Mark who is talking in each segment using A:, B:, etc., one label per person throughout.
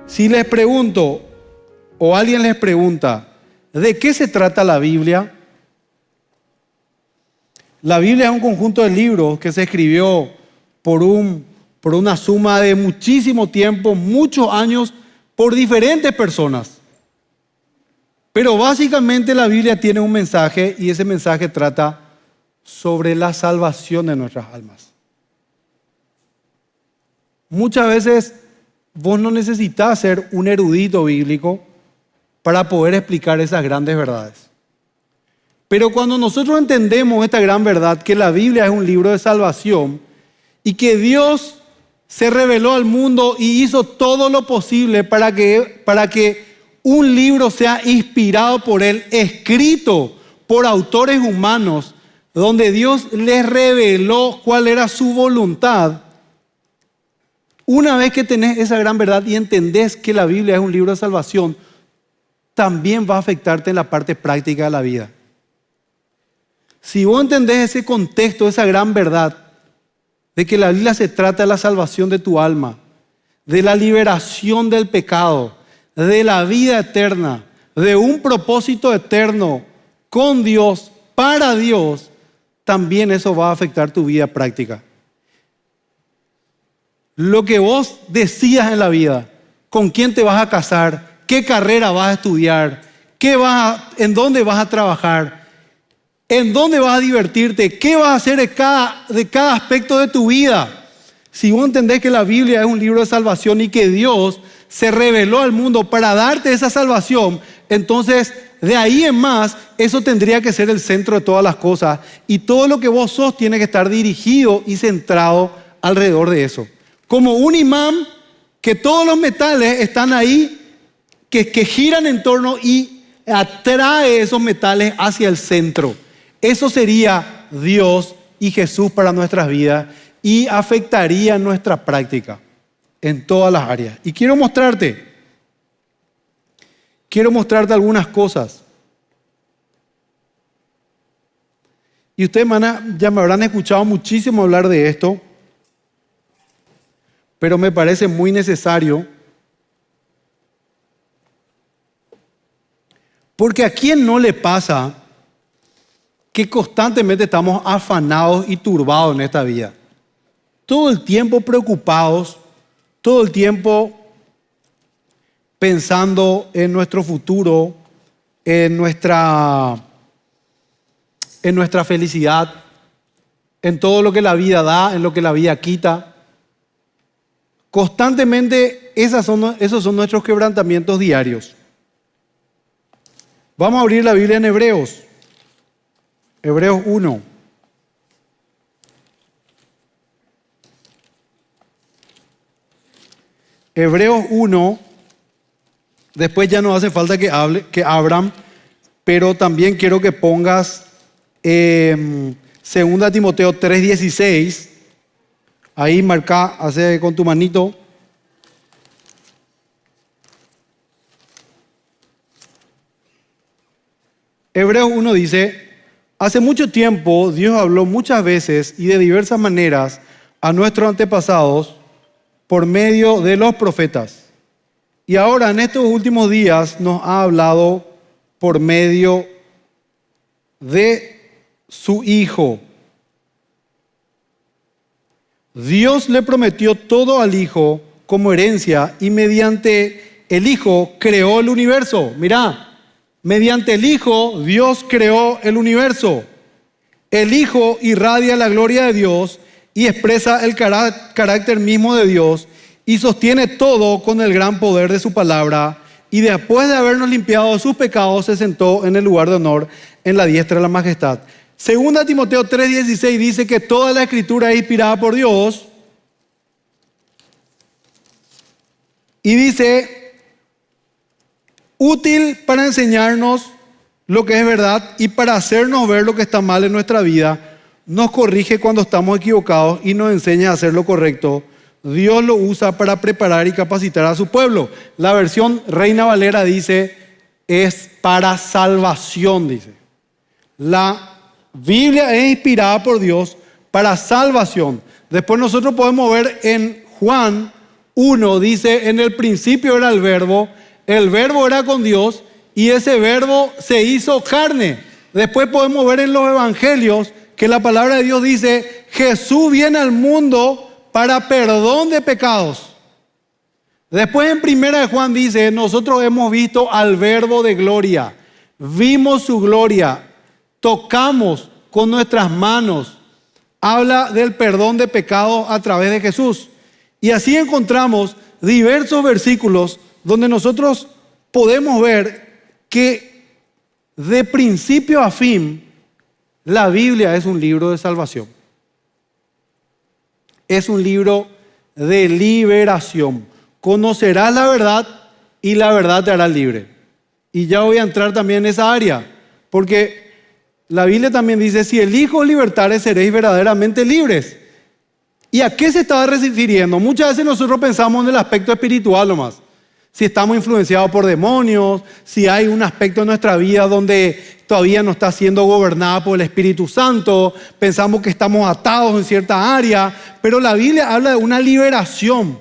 A: Si les pregunto, o alguien les pregunta, ¿de qué se trata la Biblia? La Biblia es un conjunto de libros que se escribió por una suma de muchísimo tiempo, muchos años, por diferentes personas. Pero básicamente la Biblia tiene un mensaje y ese mensaje trata sobre la salvación de nuestras almas. Muchas veces vos no necesitas ser un erudito bíblico para poder explicar esas grandes verdades. Pero cuando nosotros entendemos esta gran verdad, que la Biblia es un libro de salvación y que Dios se reveló al mundo y hizo todo lo posible para que un libro sea inspirado por Él, escrito por autores humanos, donde Dios les reveló cuál era su voluntad. Una vez que tenés esa gran verdad y entendés que la Biblia es un libro de salvación, también va a afectarte en la parte práctica de la vida. Si vos entendés ese contexto, esa gran verdad, de que la Biblia se trata de la salvación de tu alma, de la liberación del pecado, de la vida eterna, de un propósito eterno con Dios, para Dios, también eso va a afectar tu vida práctica. Lo que vos decidas en la vida, con quién te vas a casar, qué carrera vas a estudiar, en dónde vas a trabajar, en dónde vas a divertirte, qué vas a hacer de cada aspecto de tu vida. Si vos entendés que la Biblia es un libro de salvación y que Dios se reveló al mundo para darte esa salvación, entonces de ahí en más, eso tendría que ser el centro de todas las cosas y todo lo que vos sos tiene que estar dirigido y centrado alrededor de eso. Como un imán, que todos los metales están ahí, que giran en torno y atrae esos metales hacia el centro. Eso sería Dios y Jesús para nuestras vidas y afectaría nuestra práctica en todas las áreas. Y quiero mostrarte algunas cosas. Y ustedes ya me habrán escuchado muchísimo hablar de esto, pero me parece muy necesario. Porque ¿a quién no le pasa que constantemente estamos afanados y turbados en esta vida? Todo el tiempo preocupados, todo el tiempo pensando en nuestro futuro, en nuestra felicidad, en todo lo que la vida da, en lo que la vida quita. Constantemente esos son nuestros quebrantamientos diarios. Vamos a abrir la Biblia en Hebreos 1. Hebreos 1, después ya no hace falta que abran, pero también quiero que pongas 2 Timoteo 3:16. Ahí marca, hace con tu manito. Hebreos 1 dice: hace mucho tiempo Dios habló muchas veces y de diversas maneras a nuestros antepasados por medio de los profetas. Y ahora en estos últimos días nos ha hablado por medio de su Hijo. Dios le prometió todo al Hijo como herencia y mediante el Hijo creó el universo. Mirá. Mediante el Hijo, Dios creó el universo. El Hijo irradia la gloria de Dios y expresa el carácter mismo de Dios y sostiene todo con el gran poder de su palabra. Y después de habernos limpiado de sus pecados, se sentó en el lugar de honor en la diestra de la majestad. 2 Timoteo 3:16 dice que toda la escritura es inspirada por Dios. Y dice: útil para enseñarnos lo que es verdad y para hacernos ver lo que está mal en nuestra vida, nos corrige cuando estamos equivocados y nos enseña a hacer lo correcto. Dios lo usa para preparar y capacitar a su pueblo. La versión Reina Valera dice, es para salvación, dice. La Biblia es inspirada por Dios para salvación. Después nosotros podemos ver en Juan 1 dice, en el principio era el verbo era con Dios y ese verbo se hizo carne. Después podemos ver en los evangelios que la palabra de Dios dice, Jesús viene al mundo para perdón de pecados. Después en 1 de Juan dice, nosotros hemos visto al verbo de gloria, vimos su gloria, tocamos con nuestras manos. Habla del perdón de pecados a través de Jesús. Y así encontramos diversos versículos donde nosotros podemos ver que de principio a fin la Biblia es un libro de salvación. Es un libro de liberación. Conocerás la verdad y la verdad te hará libre. Y ya voy a entrar también en esa área, porque la Biblia también dice, si el Hijo os libertare, seréis verdaderamente libres. ¿Y a qué se estaba refiriendo? Muchas veces nosotros pensamos en el aspecto espiritual nomás. Si estamos influenciados por demonios, si hay un aspecto en nuestra vida donde todavía no está siendo gobernada por el Espíritu Santo, pensamos que estamos atados en cierta área, pero la Biblia habla de una liberación.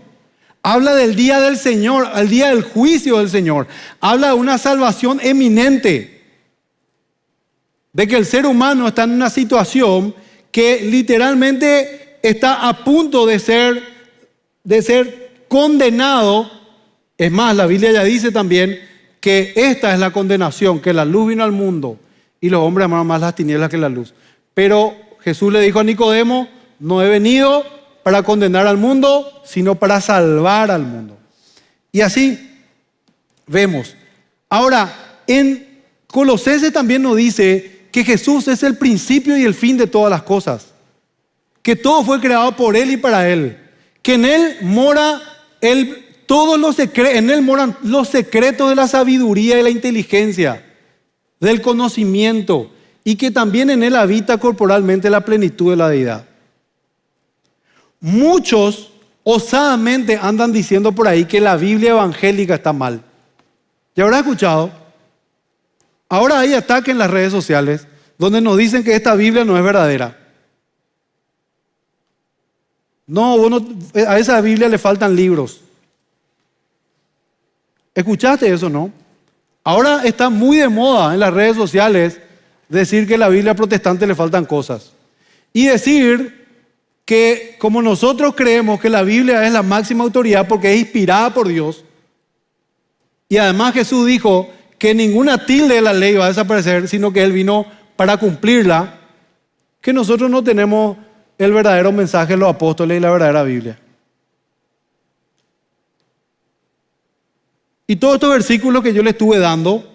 A: Habla del día del Señor, el día del juicio del Señor. Habla de una salvación eminente. De que el ser humano está en una situación que literalmente está a punto de ser condenado. Es más, la Biblia ya dice también que esta es la condenación, que la luz vino al mundo y los hombres amaron más las tinieblas que la luz. Pero Jesús le dijo a Nicodemo, no he venido para condenar al mundo, sino para salvar al mundo. Y así vemos. Ahora, en Colosenses también nos dice que Jesús es el principio y el fin de todas las cosas. Que todo fue creado por Él y para Él. Que en Él mora en Él moran los secretos de la sabiduría y la inteligencia, del conocimiento, y que también en Él habita corporalmente la plenitud de la deidad. Muchos osadamente andan diciendo por ahí que la Biblia evangélica está mal. ¿Ya habrá escuchado? Ahora hay ataques en las redes sociales donde nos dicen que esta Biblia no es verdadera. No, a esa Biblia le faltan libros. ¿Escuchaste eso, no? Ahora está muy de moda en las redes sociales decir que a la Biblia protestante le faltan cosas. Y decir que como nosotros creemos que la Biblia es la máxima autoridad porque es inspirada por Dios, y además Jesús dijo que ninguna tilde de la ley va a desaparecer, sino que Él vino para cumplirla, que nosotros no tenemos el verdadero mensaje de los apóstoles y la verdadera Biblia. Y todos estos versículos que yo les estuve dando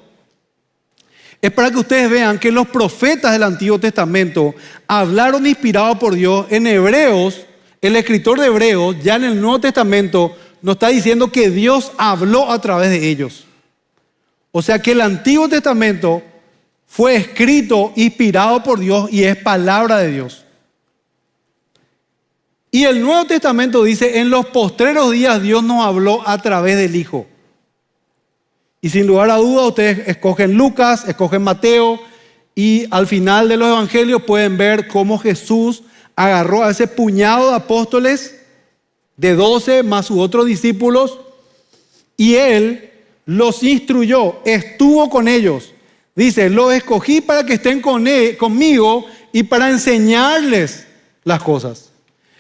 A: es para que ustedes vean que los profetas del Antiguo Testamento hablaron inspirados por Dios. En Hebreos, el escritor de Hebreos, ya en el Nuevo Testamento, nos está diciendo que Dios habló a través de ellos. O sea que el Antiguo Testamento fue escrito, inspirado por Dios y es palabra de Dios. Y el Nuevo Testamento dice, en los postreros días Dios nos habló a través del Hijo. Y sin lugar a duda ustedes escogen Lucas, escogen Mateo y al final de los evangelios pueden ver cómo Jesús agarró a ese puñado de apóstoles de 12 más sus otros discípulos y Él los instruyó, estuvo con ellos. Dice, los escogí para que estén conmigo y para enseñarles las cosas.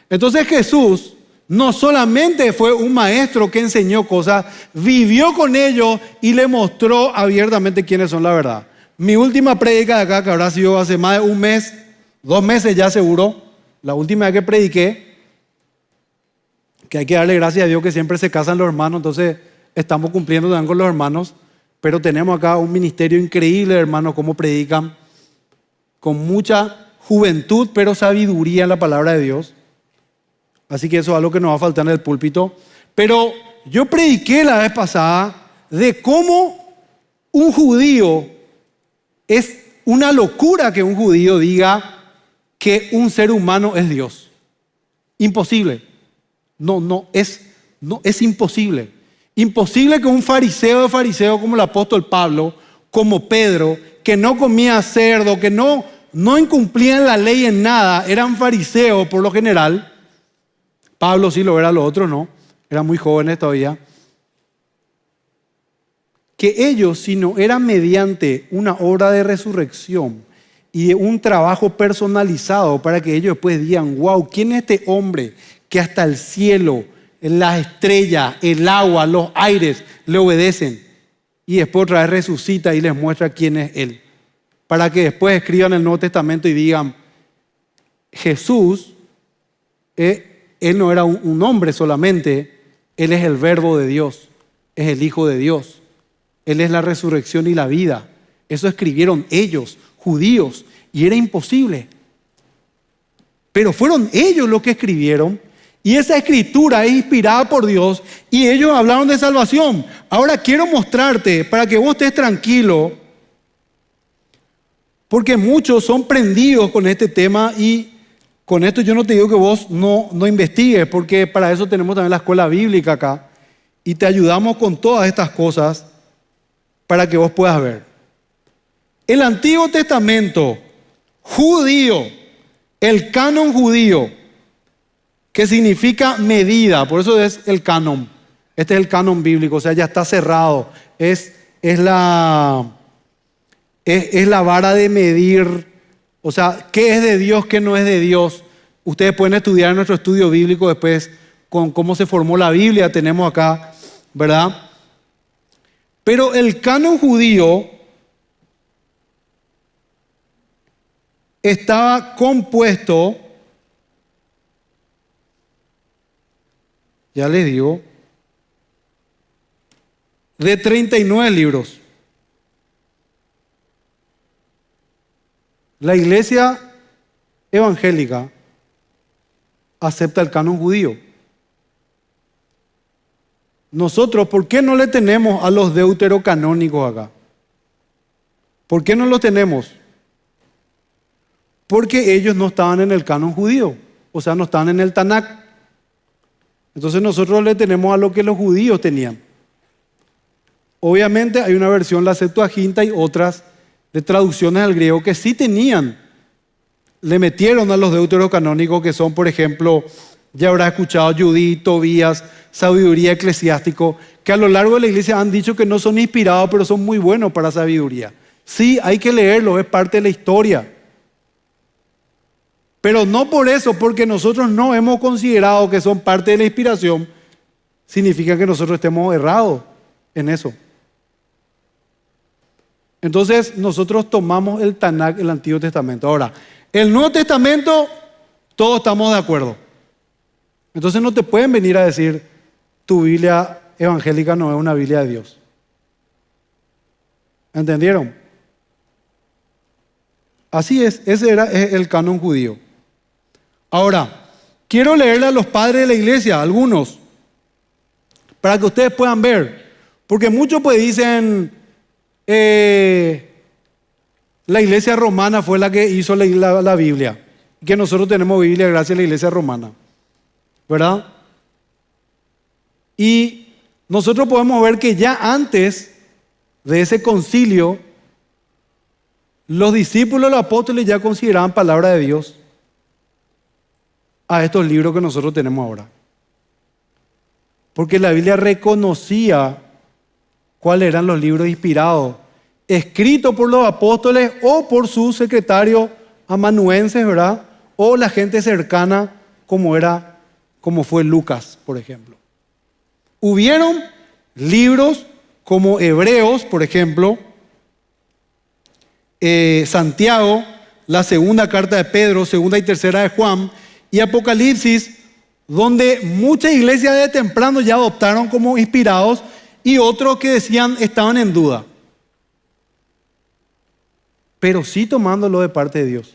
A: Entonces Jesús no solamente fue un maestro que enseñó cosas, vivió con ellos y le mostró abiertamente quiénes son la verdad. Mi última prédica de acá, que habrá sido hace más de un mes, 2 meses ya seguro, la última vez que prediqué, que hay que darle gracias a Dios que siempre se casan los hermanos, entonces estamos cumpliendo también con los hermanos, pero tenemos acá un ministerio increíble de hermanos, cómo predican, con mucha juventud, pero sabiduría en la palabra de Dios. Así que eso es algo que nos va a faltar en el púlpito. Pero yo prediqué la vez pasada de cómo un judío, es una locura que un judío diga que un ser humano es Dios. Imposible. Es imposible. Imposible que un fariseo como el apóstol Pablo, como Pedro, que no comía cerdo, que no incumplían la ley en nada, eran fariseos por lo general. Pablo sí lo era, los otros no. eran muy jóvenes todavía, que ellos, si no era mediante una obra de resurrección y un trabajo personalizado para que ellos después digan, wow, ¿quién es este hombre que hasta el cielo, las estrellas, el agua, los aires le obedecen? Y después otra vez resucita y les muestra quién es Él. Para que después escriban el Nuevo Testamento y digan, Jesús, Él no era un hombre solamente, Él es el Verbo de Dios, es el Hijo de Dios. Él es la resurrección y la vida. Eso escribieron ellos, judíos, y era imposible. Pero fueron ellos los que escribieron, y esa escritura es inspirada por Dios, y ellos hablaron de salvación. Ahora quiero mostrarte, para que vos estés tranquilo, porque muchos son prendidos con este tema, y con esto yo no te digo que vos no investigues, porque para eso tenemos también la escuela bíblica acá, y te ayudamos con todas estas cosas, para que vos puedas ver. El Antiguo Testamento judío, el canon judío, que significa medida, por eso es el canon. Este es el canon bíblico, o sea, ya está cerrado. Es la vara de medir, o sea, qué es de Dios, qué no es de Dios. Ustedes pueden estudiar en nuestro estudio bíblico después con cómo se formó la Biblia, tenemos acá, ¿verdad? Pero el canon judío estaba compuesto, ya les digo, de 39 libros. La iglesia evangélica acepta el canon judío. Nosotros, ¿por qué no le tenemos a los deuterocanónicos acá? ¿Por qué no los tenemos? Porque ellos no estaban en el canon judío, o sea, no estaban en el Tanakh. Entonces nosotros le tenemos a lo que los judíos tenían. Obviamente hay una versión, la Septuaginta, y otras de traducciones al griego que sí tenían. Le metieron a los deuterocanónicos, que son, por ejemplo, ya habrás escuchado Judith, Tobías, sabiduría eclesiástico, que a lo largo de la iglesia han dicho que no son inspirados, pero son muy buenos para sabiduría. Sí, hay que leerlos, es parte de la historia. Pero no por eso, porque nosotros no hemos considerado que son parte de la inspiración, significa que nosotros estemos errados en eso. Entonces nosotros tomamos el Tanakh, el Antiguo Testamento. Ahora, el Nuevo Testamento, todos estamos de acuerdo. Entonces no te pueden venir a decir, tu Biblia evangélica no es una Biblia de Dios. ¿Entendieron? Así es, ese era el canon judío. Ahora, quiero leerle a los padres de la iglesia, algunos, para que ustedes puedan ver. Porque muchos pues dicen, la iglesia romana fue la que hizo la Biblia. Que nosotros tenemos Biblia gracias a la iglesia romana. ¿Verdad? Y nosotros podemos ver que ya antes de ese concilio, los discípulos, los apóstoles ya consideraban palabra de Dios a estos libros que nosotros tenemos ahora. Porque la Biblia reconocía cuáles eran los libros inspirados, escritos por los apóstoles o por sus secretarios amanuenses, ¿verdad? O la gente cercana como fue Lucas, por ejemplo. Hubieron libros como Hebreos, por ejemplo, Santiago, la segunda carta de Pedro, segunda y tercera de Juan, y Apocalipsis, donde muchas iglesias de temprano ya adoptaron como inspirados y otros que decían estaban en duda. Pero sí tomándolo de parte de Dios.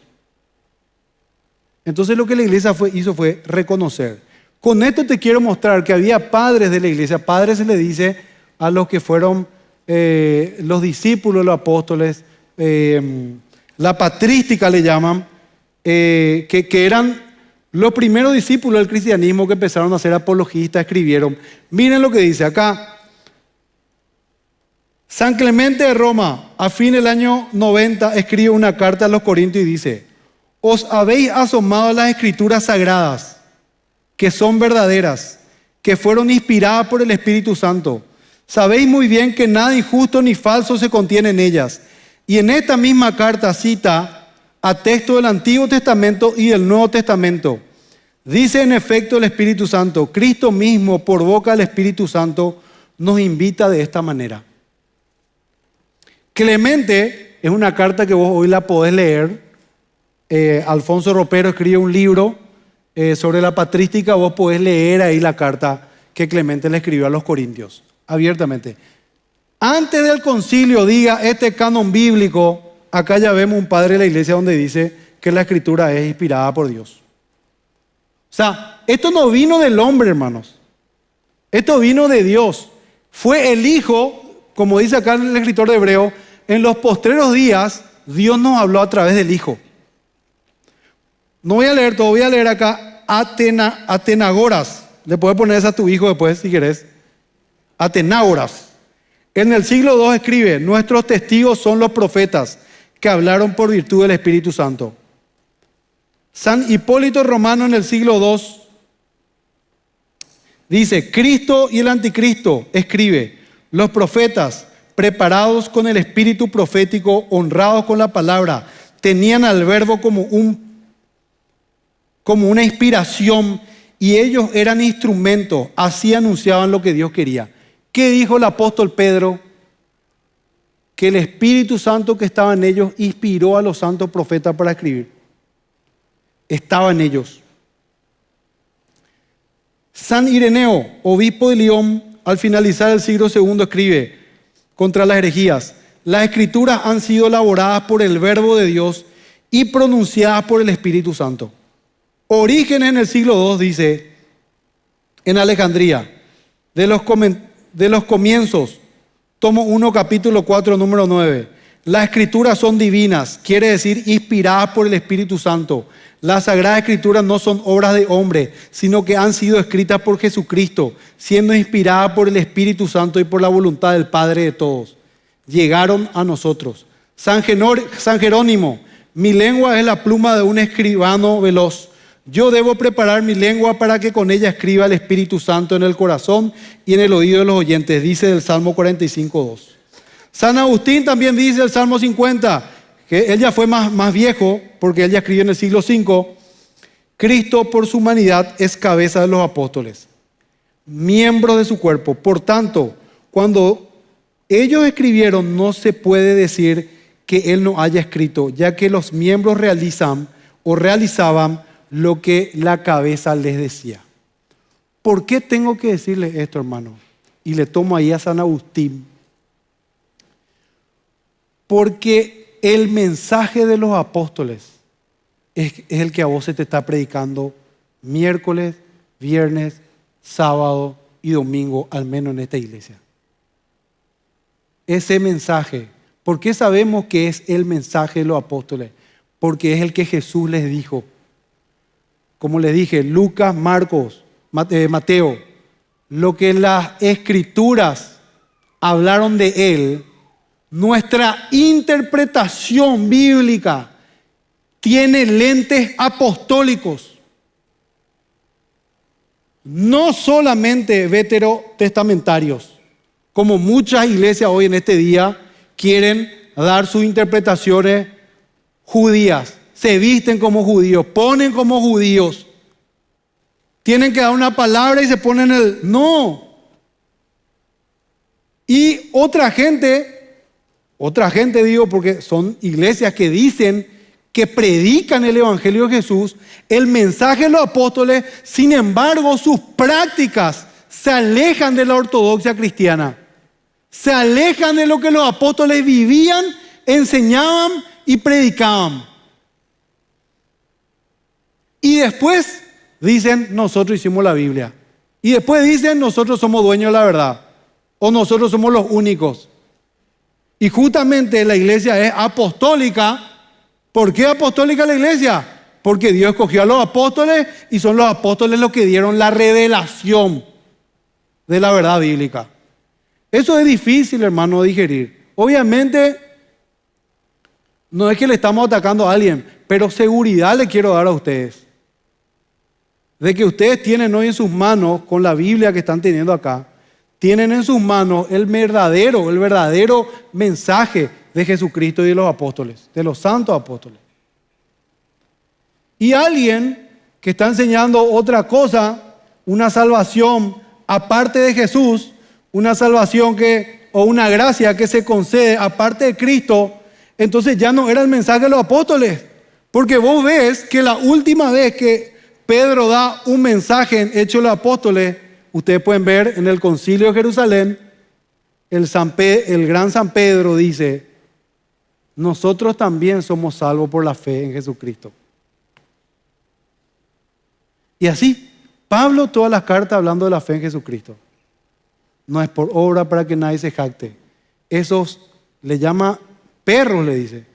A: Entonces lo que la iglesia hizo fue reconocer. Con esto te quiero mostrar que había padres de la iglesia. Padres se le dice a los que fueron los discípulos, los apóstoles, la patrística le llaman, que eran los primeros discípulos del cristianismo que empezaron a ser apologistas, escribieron. Miren lo que dice acá. San Clemente de Roma, a fin del año 90, escribe una carta a los Corintios y dice: os habéis asomado a las escrituras sagradas, que son verdaderas, que fueron inspiradas por el Espíritu Santo. Sabéis muy bien que nada injusto ni falso se contiene en ellas. Y en esta misma carta cita a texto del Antiguo Testamento y del Nuevo Testamento. Dice en efecto el Espíritu Santo, Cristo mismo por boca del Espíritu Santo nos invita de esta manera. Clemente es una carta que vos hoy la podés leer. Alfonso Ropero escribe un libro sobre la patrística, vos podés leer ahí la carta que Clemente le escribió a los corintios, abiertamente. Antes del concilio diga este canon bíblico, acá ya vemos un padre de la iglesia donde dice que la escritura es inspirada por Dios. O sea, esto no vino del hombre, hermanos. Esto vino de Dios. Fue el Hijo, como dice acá el escritor de Hebreo, en los postreros días Dios nos habló a través del Hijo. No voy a leer todo, voy a leer acá Atenagoras. Le puedes poner esa a tu hijo después si querés. Atenágoras. En el siglo II escribe, nuestros testigos son los profetas que hablaron por virtud del Espíritu Santo. San Hipólito Romano en el siglo II dice, Cristo y el anticristo, escribe, los profetas preparados con el espíritu profético, honrados con la palabra, tenían al verbo como una inspiración y ellos eran instrumentos, así anunciaban lo que Dios quería. ¿Qué dijo el apóstol Pedro? Que el Espíritu Santo que estaba en ellos inspiró a los santos profetas para escribir. Estaba en ellos. San Ireneo, obispo de Lyon, al finalizar el siglo II escribe contra las herejías, las escrituras han sido elaboradas por el verbo de Dios y pronunciadas por el Espíritu Santo. Orígenes en el siglo II dice, en Alejandría, de los comienzos, tomo 1, capítulo 4, número 9. Las escrituras son divinas, quiere decir inspiradas por el Espíritu Santo. Las sagradas escrituras no son obras de hombre, sino que han sido escritas por Jesucristo, siendo inspiradas por el Espíritu Santo y por la voluntad del Padre de todos. Llegaron a nosotros. San Jerónimo, mi lengua es la pluma de un escribano veloz. Yo debo preparar mi lengua para que con ella escriba el Espíritu Santo en el corazón y en el oído de los oyentes, dice el Salmo 45:2. San Agustín también dice el Salmo 50, que él ya fue más viejo, porque él ya escribió en el siglo V, Cristo por su humanidad es cabeza de los apóstoles, miembros de su cuerpo. Por tanto, cuando ellos escribieron, no se puede decir que él no haya escrito, ya que los miembros realizaban lo que la cabeza les decía. ¿Por qué tengo que decirles esto, hermano? Y le tomo ahí a San Agustín. Porque el mensaje de los apóstoles es el que a vos se te está predicando miércoles, viernes, sábado y domingo, al menos en esta iglesia. Ese mensaje, ¿por qué sabemos que es el mensaje de los apóstoles? Porque es el que Jesús les dijo. Como les dije, Lucas, Marcos, Mateo, lo que las escrituras hablaron de él, nuestra interpretación bíblica tiene lentes apostólicos. No solamente veterotestamentarios, como muchas iglesias hoy en este día quieren dar sus interpretaciones judías. Se visten como judíos, ponen como judíos. Tienen que dar una palabra y se ponen No. Y otra gente digo, porque son iglesias que dicen que predican el Evangelio de Jesús, el mensaje de los apóstoles, sin embargo, sus prácticas se alejan de la ortodoxia cristiana. Se alejan de lo que los apóstoles vivían, enseñaban y predicaban. Y después dicen, nosotros hicimos la Biblia. Y después dicen, nosotros somos dueños de la verdad. O nosotros somos los únicos. Y justamente la iglesia es apostólica. ¿Por qué apostólica la iglesia? Porque Dios escogió a los apóstoles y son los apóstoles los que dieron la revelación de la verdad bíblica. Eso es difícil, hermano, de digerir. Obviamente, no es que le estamos atacando a alguien, pero seguridad le quiero dar a ustedes. de que ustedes tienen hoy en sus manos, con la Biblia que están teniendo acá, tienen en sus manos el verdadero mensaje de Jesucristo y de los apóstoles, de los santos apóstoles. Y alguien que está enseñando otra cosa, una salvación aparte de Jesús, una salvación o una gracia que se concede aparte de Cristo, entonces ya no era el mensaje de los apóstoles. Porque vos ves que la última vez que Pedro da un mensaje en Hechos de los Apóstoles, ustedes pueden ver en el Concilio de Jerusalén, el gran San Pedro dice: nosotros también somos salvos por la fe en Jesucristo. Y así, Pablo todas las cartas hablando de la fe en Jesucristo. No es por obra para que nadie se jacte. Esos le llama perros, le dice.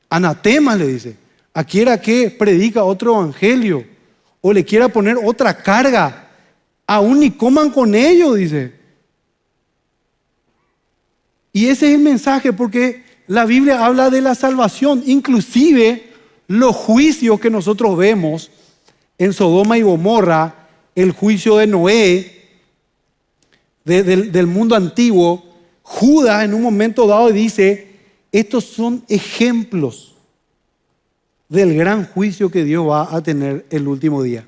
A: Anatemas, le dice. A quiera que predica otro evangelio o le quiera poner otra carga, aún ni coman con ellos, dice. Y ese es el mensaje, porque la Biblia habla de la salvación, inclusive los juicios que nosotros vemos en Sodoma y Gomorra, el juicio de Noé, del mundo antiguo. Judas en un momento dado dice: estos son ejemplos del gran juicio que Dios va a tener el último día.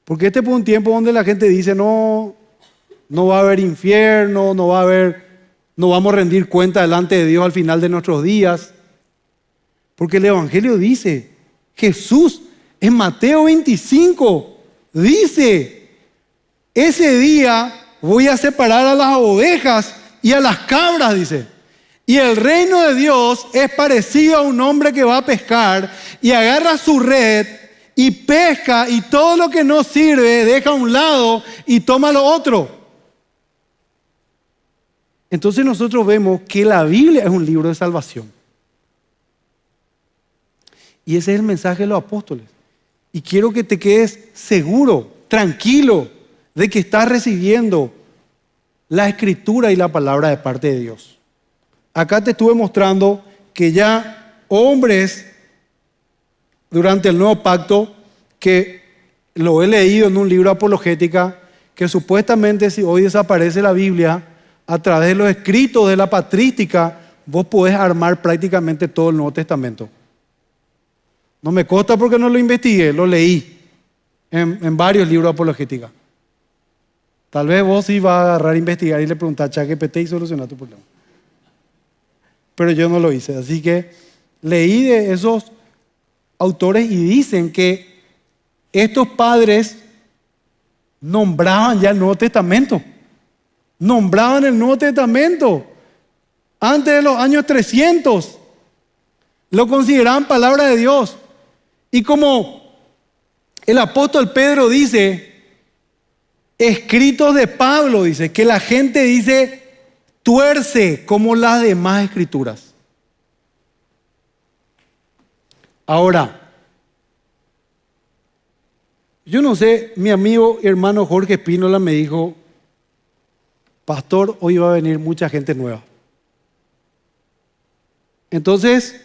A: Porque este fue un tiempo donde la gente dice: no va a haber infierno, no vamos a rendir cuenta delante de Dios al final de nuestros días. Porque el Evangelio dice, Jesús en Mateo 25 dice: ese día voy a separar a las ovejas y a las cabras, dice. Y el reino de Dios es parecido a un hombre que va a pescar y agarra su red y pesca, y todo lo que no sirve deja a un lado y toma lo otro. Entonces nosotros vemos que la Biblia es un libro de salvación. Y ese es el mensaje de los apóstoles. Y quiero que te quedes seguro, tranquilo, de que estás recibiendo la Escritura y la palabra de parte de Dios. Acá te estuve mostrando que ya hombres durante el Nuevo Pacto, que lo he leído en un libro apologética, que supuestamente si hoy desaparece la Biblia, a través de los escritos de la patrística, vos podés armar prácticamente todo el Nuevo Testamento. No me consta porque no lo investigué, lo leí en varios libros de apologética. Tal vez vos sí vas a agarrar a investigar y le preguntar a ChatGPT y solucionar tu problema. Pero yo no lo hice, así que leí de esos autores y dicen que estos padres nombraban ya el Nuevo Testamento. Nombraban el Nuevo Testamento antes de los años 300. Lo consideraban palabra de Dios. Y como el apóstol Pedro dice, escritos de Pablo, dice, que la gente dice tuerce como las demás escrituras. Ahora, yo no sé, mi amigo y hermano Jorge Espínola me dijo: pastor, hoy va a venir mucha gente nueva. Entonces,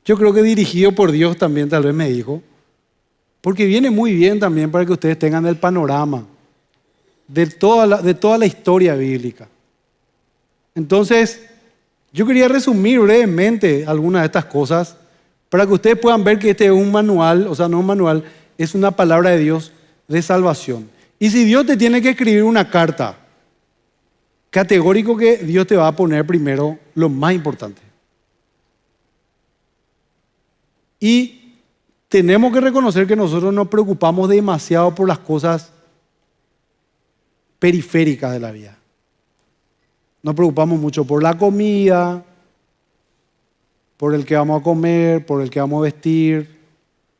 A: yo creo que dirigido por Dios también tal vez me dijo, porque viene muy bien también para que ustedes tengan el panorama de toda la historia bíblica. Entonces, yo quería resumir brevemente algunas de estas cosas para que ustedes puedan ver que este es un manual, o sea, no un manual, es una palabra de Dios de salvación. Y si Dios te tiene que escribir una carta, categórico que Dios te va a poner primero lo más importante. Y tenemos que reconocer que nosotros nos preocupamos demasiado por las cosas periféricas de la vida. Nos preocupamos mucho por la comida, por el que vamos a comer, por el que vamos a vestir,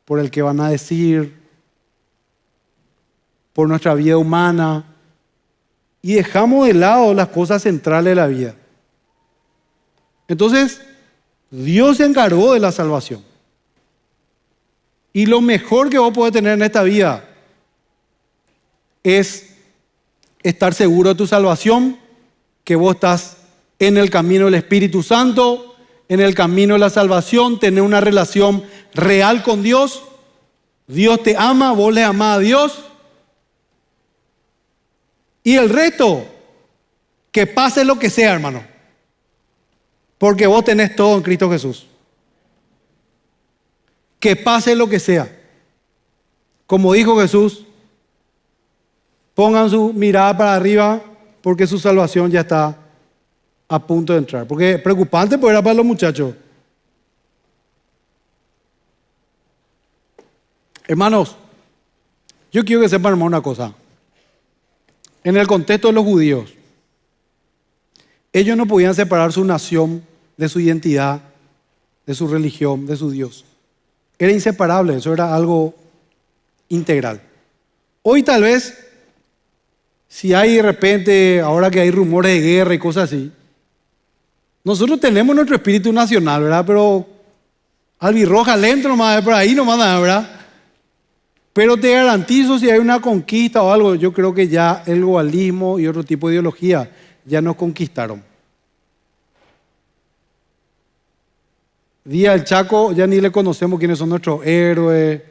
A: por el que van a decir, por nuestra vida humana, y dejamos de lado las cosas centrales de la vida. Entonces, Dios se encargó de la salvación. Y lo mejor que vos podés tener en esta vida es estar seguro de tu salvación, que vos estás en el camino del Espíritu Santo, en el camino de la salvación, tener una relación real con Dios. Dios te ama, vos le amás a Dios. Y el resto, que pase lo que sea, hermano. Porque vos tenés todo en Cristo Jesús. Que pase lo que sea. Como dijo Jesús, pongan su mirada para arriba porque su salvación ya está a punto de entrar. Porque es preocupante, pues era para los muchachos. Hermanos, yo quiero que sepan, hermano, una cosa. En el contexto de los judíos, ellos no podían separar su nación de su identidad, de su religión, de su Dios. Era inseparable, eso era algo integral. Hoy tal vez, si hay de repente, ahora que hay rumores de guerra y cosas así, nosotros tenemos nuestro espíritu nacional, ¿verdad? Pero albirroja lento nomás, por ahí nomás, ¿verdad? Pero te garantizo, si hay una conquista o algo, yo creo que ya el globalismo y otro tipo de ideología ya nos conquistaron. Día del Chaco, ya ni le conocemos quiénes son nuestros héroes.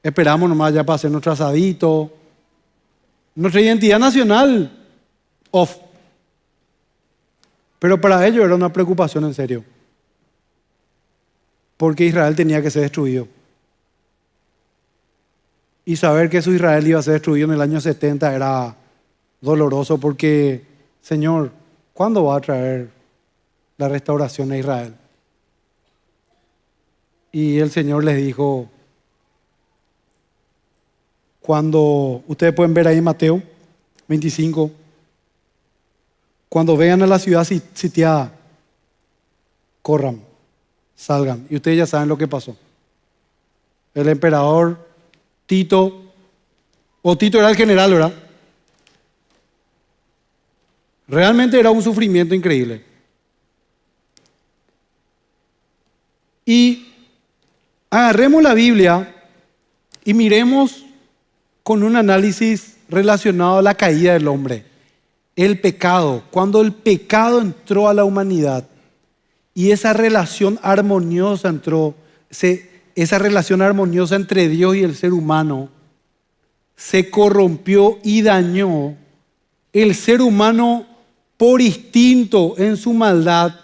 A: Esperamos nomás ya para hacer nuestro asadito. Nuestra identidad nacional, off. Pero para ellos era una preocupación en serio. Porque Israel tenía que ser destruido. Y saber que su Israel iba a ser destruido en el año 70 era doloroso porque, Señor, ¿cuándo va a traer la restauración a Israel? Y el Señor les dijo, cuando, ustedes pueden ver ahí en Mateo 25, cuando vean a la ciudad sitiada, corran, salgan. Y ustedes ya saben lo que pasó. El emperador Tito era el general, ¿verdad? Realmente era un sufrimiento increíble. Y agarremos la Biblia y miremos con un análisis relacionado a la caída del hombre. El pecado, cuando el pecado entró a la humanidad y esa relación armoniosa esa relación armoniosa entre Dios y el ser humano se corrompió y dañó. El ser humano, por instinto en su maldad,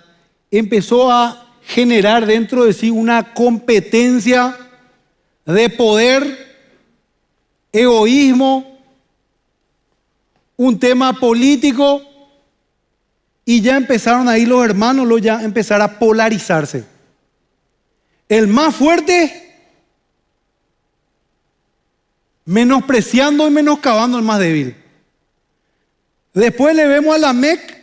A: empezó a generar dentro de sí una competencia de poder, egoísmo, un tema político, y ya empezaron ahí los hermanos ya empezar a polarizarse. El más fuerte menospreciando y menoscabando al más débil. Después le vemos a Lamec,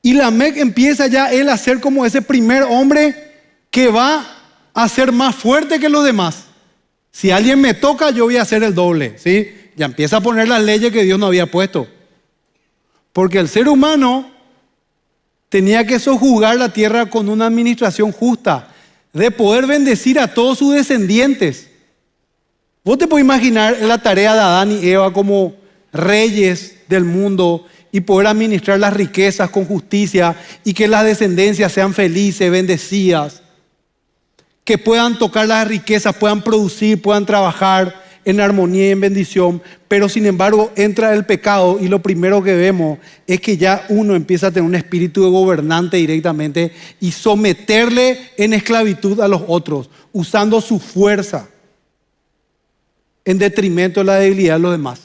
A: y Lamec empieza ya él a ser como ese primer hombre que va a ser más fuerte que los demás. Si alguien me toca, yo voy a hacer el doble, ¿sí? Ya empieza a poner las leyes que Dios no había puesto. Porque el ser humano tenía que sojuzgar la tierra con una administración justa, de poder bendecir a todos sus descendientes. Vos te podés imaginar la tarea de Adán y Eva como reyes del mundo y poder administrar las riquezas con justicia y que las descendencias sean felices, bendecidas, que puedan tocar las riquezas, puedan producir, puedan trabajar en armonía y en bendición. Pero sin embargo entra el pecado y lo primero que vemos es que ya uno empieza a tener un espíritu de gobernante directamente y someterle en esclavitud a los otros, usando su fuerza en detrimento de la debilidad de los demás.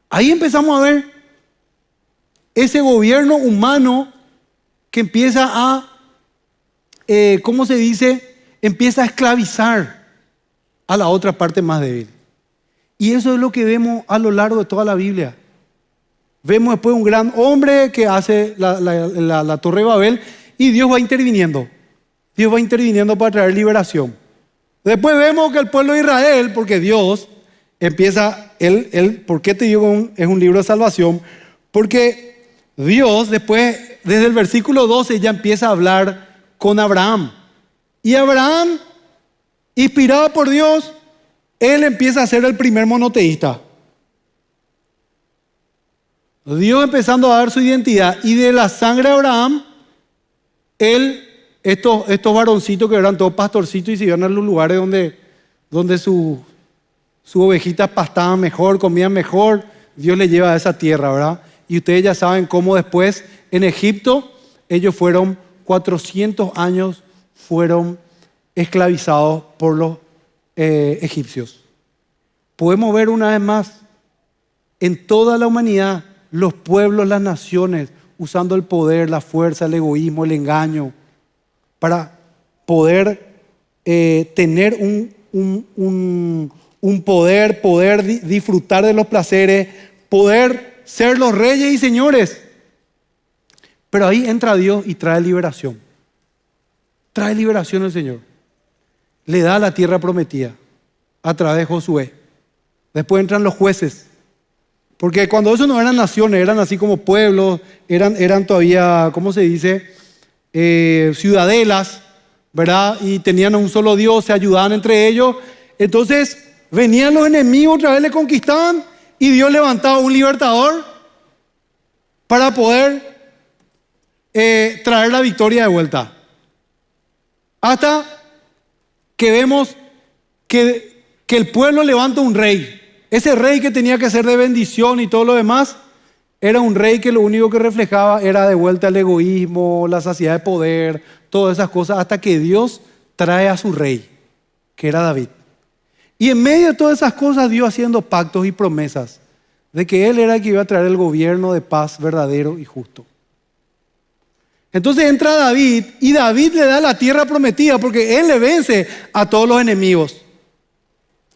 A: Ahí empezamos a ver ese gobierno humano que empieza a, ¿cómo se dice? Empieza a esclavizar a la otra parte más débil. Y eso es lo que vemos a lo largo de toda la Biblia. Vemos después un gran hombre que hace la Torre de Babel y Dios va interviniendo. Dios va interviniendo para traer liberación. Después vemos que el pueblo de Israel, porque Dios empieza, ¿por qué te digo es un libro de salvación? Porque Dios después, desde el versículo 12, ya empieza a hablar con Abraham. Y Abraham, inspirado por Dios, él empieza a ser el primer monoteísta. Dios empezando a dar su identidad, y de la sangre de Abraham, estos varoncitos que eran todos pastorcitos y se iban a los lugares donde sus ovejitas pastaban mejor, comían mejor, Dios le lleva a esa tierra, ¿verdad? Y ustedes ya saben cómo después en Egipto ellos fueron 400 años, fueron esclavizados por los egipcios. Podemos ver una vez más en toda la humanidad los pueblos, las naciones, usando el poder, la fuerza, el egoísmo, el engaño, para poder tener un poder disfrutar de los placeres, poder ser los reyes y señores. Pero ahí entra Dios y trae liberación. Trae liberación el Señor. Le da la tierra prometida a través de Josué. Después entran los jueces. Porque cuando esos no eran naciones, eran así como pueblos, eran todavía, ¿cómo se dice? Ciudadelas, ¿verdad? Y tenían a un solo Dios, se ayudaban entre ellos. Entonces venían los enemigos, otra vez le conquistaban y Dios levantaba un libertador para poder traer la victoria de vuelta. Hasta que vemos que el pueblo levanta un rey. Ese rey que tenía que ser de bendición y todo lo demás, era un rey que lo único que reflejaba era de vuelta el egoísmo, la saciedad de poder, todas esas cosas, hasta que Dios trae a su rey, que era David. Y en medio de todas esas cosas, Dios haciendo pactos y promesas de que Él era el que iba a traer el gobierno de paz verdadero y justo. Entonces entra David y David le da la tierra prometida porque Él le vence a todos los enemigos.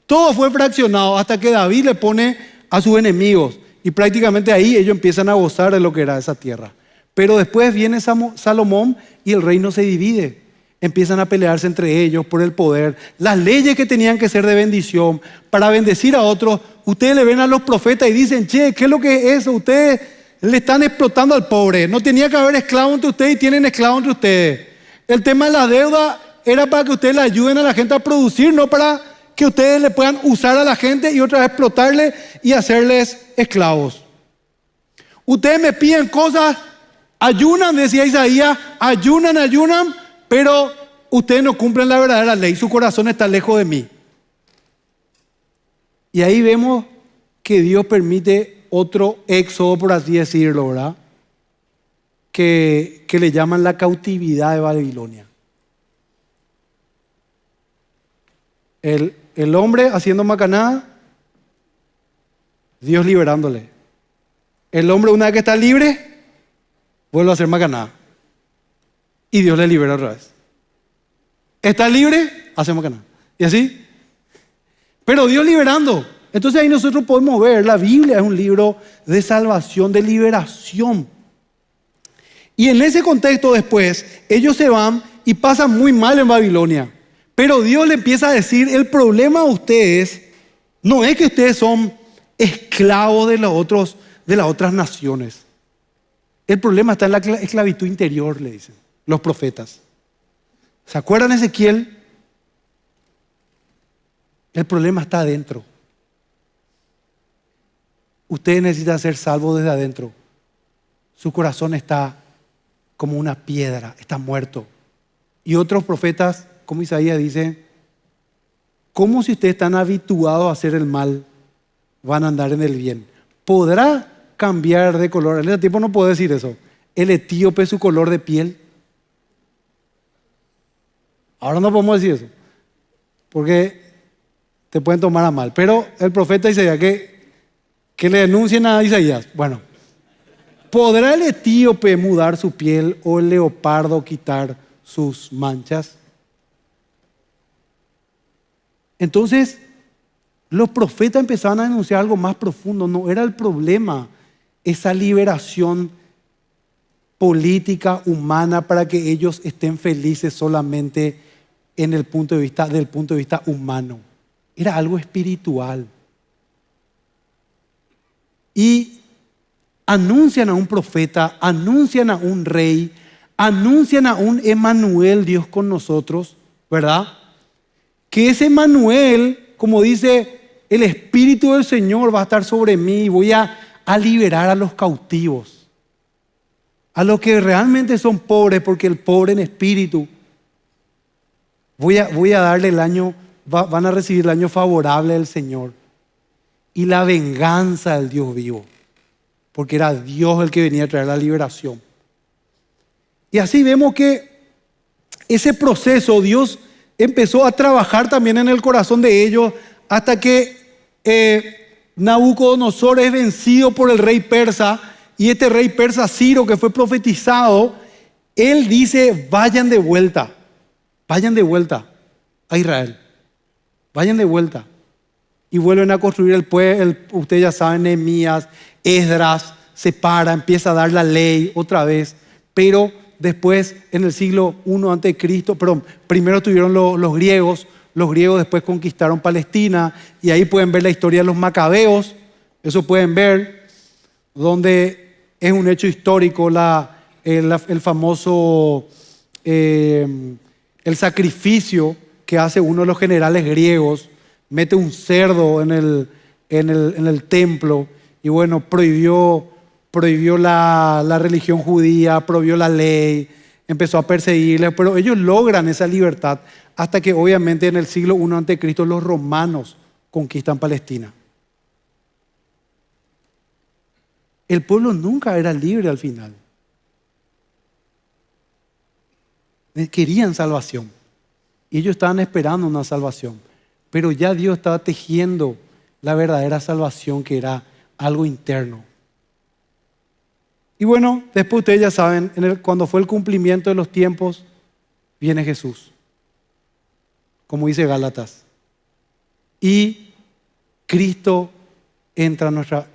A: Todo fue fraccionado hasta que David le pone a sus enemigos y prácticamente ahí ellos empiezan a gozar de lo que era esa tierra. Pero después viene Salomón y el reino se divide. Empiezan a pelearse entre ellos por el poder. Las leyes que tenían que ser de bendición para bendecir a otros. Ustedes le ven a los profetas y dicen, che, ¿qué es lo que es eso? Ustedes le están explotando al pobre. No tenía que haber esclavos entre ustedes y tienen esclavos entre ustedes. El tema de la deuda era para que ustedes le ayuden a la gente a producir, no para que ustedes le puedan usar a la gente y otra vez explotarle y hacerles esclavos. Ustedes me piden cosas, ayunan, decía Isaías, ayunan, pero ustedes no cumplen la verdadera ley, su corazón está lejos de mí. Y ahí vemos que Dios permite otro éxodo, por así decirlo, ¿verdad? Que le llaman la cautividad de Babilonia. El hombre haciendo macanada, Dios liberándole. El hombre, una vez que está libre, vuelve a hacer macanada. Y Dios le libera otra vez. Está libre, hace macanada. Y así. Pero Dios liberando. Entonces ahí nosotros podemos ver, la Biblia es un libro de salvación, de liberación. Y en ese contexto después, ellos se van y pasan muy mal en Babilonia. Pero Dios le empieza a decir, el problema a ustedes no es que ustedes son esclavos de las otras naciones. El problema está en la esclavitud interior, le dicen los profetas. ¿Se acuerdan de Ezequiel? El problema está adentro. Ustedes necesitan ser salvos desde adentro. Su corazón está como una piedra, está muerto. Y otros profetas, como Isaías, dicen, ¿cómo si ustedes están habituados a hacer el mal, van a andar en el bien? ¿Podrá cambiar de color? En ese tiempo no puedo decir eso. ¿El etíope su color de piel? Ahora no podemos decir eso, porque te pueden tomar a mal. Pero el profeta Isaías, que le denuncien a Isaías. Bueno, ¿podrá el etíope mudar su piel o el leopardo quitar sus manchas? Entonces, los profetas empezaban a denunciar algo más profundo. No era el problema esa liberación política, humana, para que ellos estén felices solamente del punto de vista humano. Era algo espiritual. Y anuncian a un profeta, anuncian a un rey, anuncian a un Emmanuel, Dios con nosotros, ¿verdad? Que ese Emmanuel, como dice, el Espíritu del Señor va a estar sobre mí y voy a liberar a los cautivos, a los que realmente son pobres, porque el pobre en espíritu voy a darle el año van a recibir el año favorable del Señor y la venganza del Dios vivo, porque era Dios el que venía a traer la liberación. Y así vemos que ese proceso Dios empezó a trabajar también en el corazón de ellos hasta que Nabucodonosor es vencido por el rey persa, y este rey persa Ciro, que fue profetizado, él dice: vayan de vuelta a Israel, vayan de vuelta. Y vuelven a construir el pueblo. Ustedes ya saben, Nehemías, Esdras se para, empieza a dar la ley otra vez, pero después, en el siglo I a.C., primero tuvieron los griegos después conquistaron Palestina, y ahí pueden ver la historia de los macabeos, eso pueden ver, donde es un hecho histórico, el famoso, el sacrificio que hace uno de los generales griegos, mete un cerdo en el templo, y bueno, prohibió la religión judía, prohibió la ley, empezó a perseguirles, pero ellos logran esa libertad hasta que obviamente en el siglo I a.C. los romanos conquistan Palestina. El pueblo nunca era libre al final. Querían salvación y ellos estaban esperando una salvación, pero ya Dios estaba tejiendo la verdadera salvación, que era algo interno. Y bueno, después ustedes ya saben, cuando fue el cumplimiento de los tiempos, viene Jesús, como dice Gálatas, y Cristo entra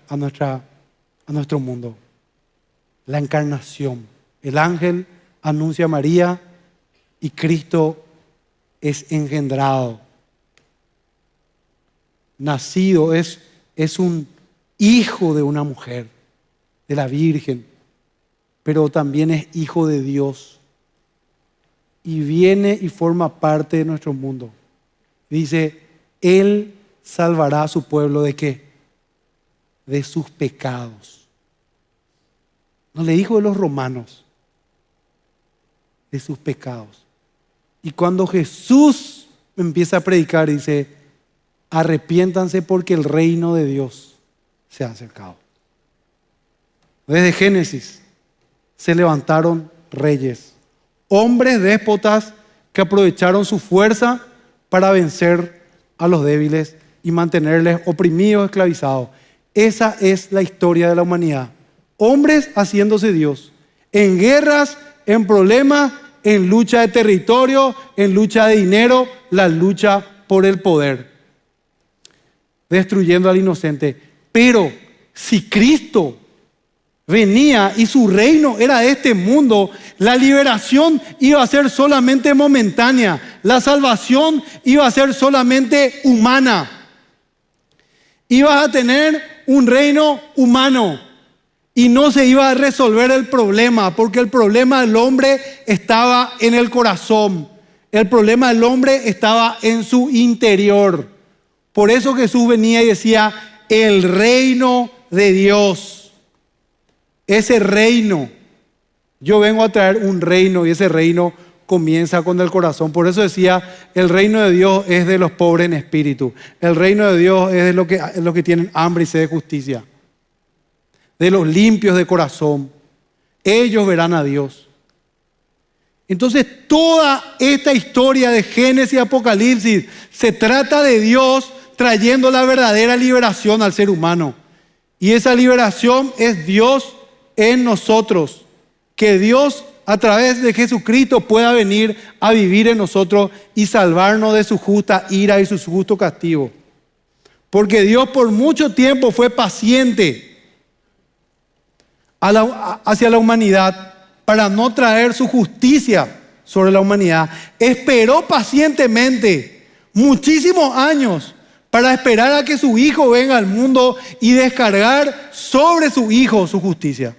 A: a nuestro mundo. La encarnación. El ángel anuncia a María y Cristo es engendrado. Nacido, es un hijo de una mujer, de la Virgen, pero también es hijo de Dios. Y viene y forma parte de nuestro mundo. Dice: Él salvará a su pueblo ¿de qué? De sus pecados. No le dijo de los romanos, de sus pecados. Y cuando Jesús empieza a predicar, dice: arrepiéntanse porque el reino de Dios se ha acercado. Desde Génesis se levantaron reyes, hombres déspotas que aprovecharon su fuerza para vencer a los débiles y mantenerles oprimidos, esclavizados. Esa es la historia de la humanidad. Hombres haciéndose Dios, en guerras, en problemas, en lucha de territorio, en lucha de dinero, la lucha por el poder, destruyendo al inocente. Pero si Cristo venía y su reino era de este mundo, la liberación iba a ser solamente momentánea, la salvación iba a ser solamente humana. Ibas a tener un reino humano y no se iba a resolver el problema, porque el problema del hombre estaba en el corazón, el problema del hombre estaba en su interior. Por eso Jesús venía y decía: el reino de Dios. Ese reino, yo vengo a traer un reino, y ese reino comienza con el corazón. Por eso decía: el reino de Dios es de los pobres en espíritu. El reino de Dios es de los que tienen hambre y sed de justicia, de los limpios de corazón. Ellos verán a Dios. Entonces toda esta historia de Génesis y Apocalipsis se trata de Dios trayendo la verdadera liberación al ser humano. Y esa liberación es Dios en nosotros, que Dios a través de Jesucristo pueda venir a vivir en nosotros y salvarnos de su justa ira y su justo castigo. Porque Dios por mucho tiempo fue paciente hacia la humanidad para no traer su justicia sobre la humanidad. Esperó pacientemente muchísimos años para esperar a que su Hijo venga al mundo y descargar sobre su Hijo su justicia.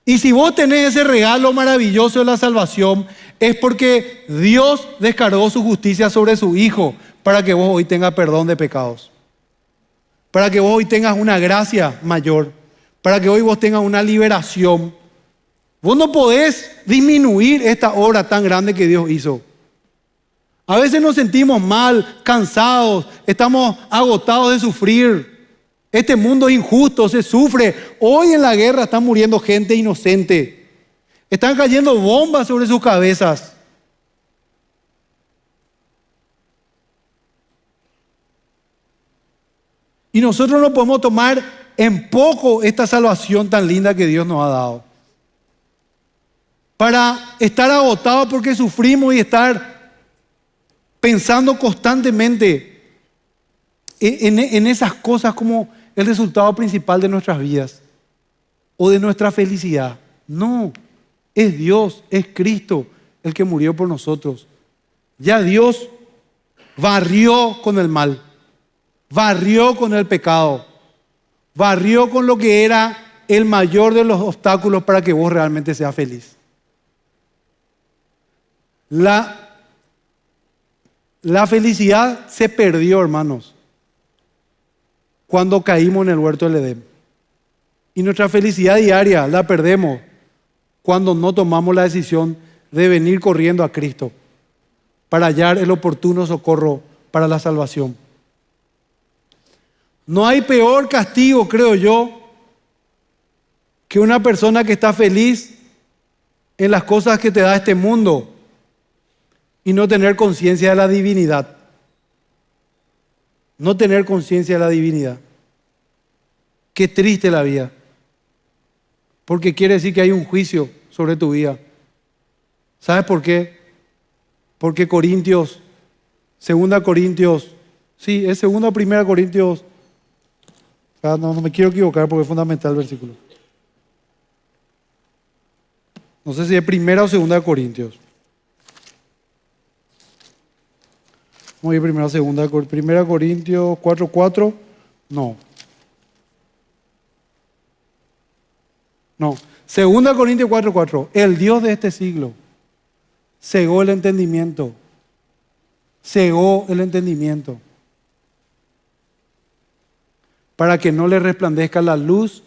A: Y si vos tenés ese regalo maravilloso de la salvación, es porque Dios descargó su justicia sobre su Hijo para que vos hoy tengas perdón de pecados, para que vos hoy tengas una gracia mayor, para que hoy vos tengas una liberación. Vos no podés disminuir esta obra tan grande que Dios hizo. A veces nos sentimos mal, cansados, estamos agotados de sufrir. Este mundo es injusto, se sufre. Hoy en la guerra están muriendo gente inocente. Están cayendo bombas sobre sus cabezas. Y nosotros no podemos tomar en poco esta salvación tan linda que Dios nos ha dado. Para estar agotados porque sufrimos y estar pensando constantemente en esas cosas como el resultado principal de nuestras vidas o de nuestra felicidad. No, es Dios, es Cristo el que murió por nosotros. Ya Dios barrió con el mal, barrió con el pecado, barrió con lo que era el mayor de los obstáculos para que vos realmente seas feliz. La felicidad se perdió, hermanos, cuando caímos en el huerto del Edén. Y nuestra felicidad diaria la perdemos cuando no tomamos la decisión de venir corriendo a Cristo para hallar el oportuno socorro para la salvación. No hay peor castigo, creo yo, que una persona que está feliz en las cosas que te da este mundo y no tener conciencia de la divinidad. No tener conciencia de la divinidad. Qué triste la vida. Porque quiere decir que hay un juicio sobre tu vida. ¿Sabes por qué? Porque Corintios, 2 Corintios, sí, es 2 o 1 Corintios. No me quiero equivocar porque es fundamental el versículo. No sé si es 1 o 2 Corintios. Vamos a ir primero a 1 Corintios 4:4. No. 2 Corintios 4:4. El Dios de este siglo cegó el entendimiento. Cegó el entendimiento. Para que no le resplandezca la luz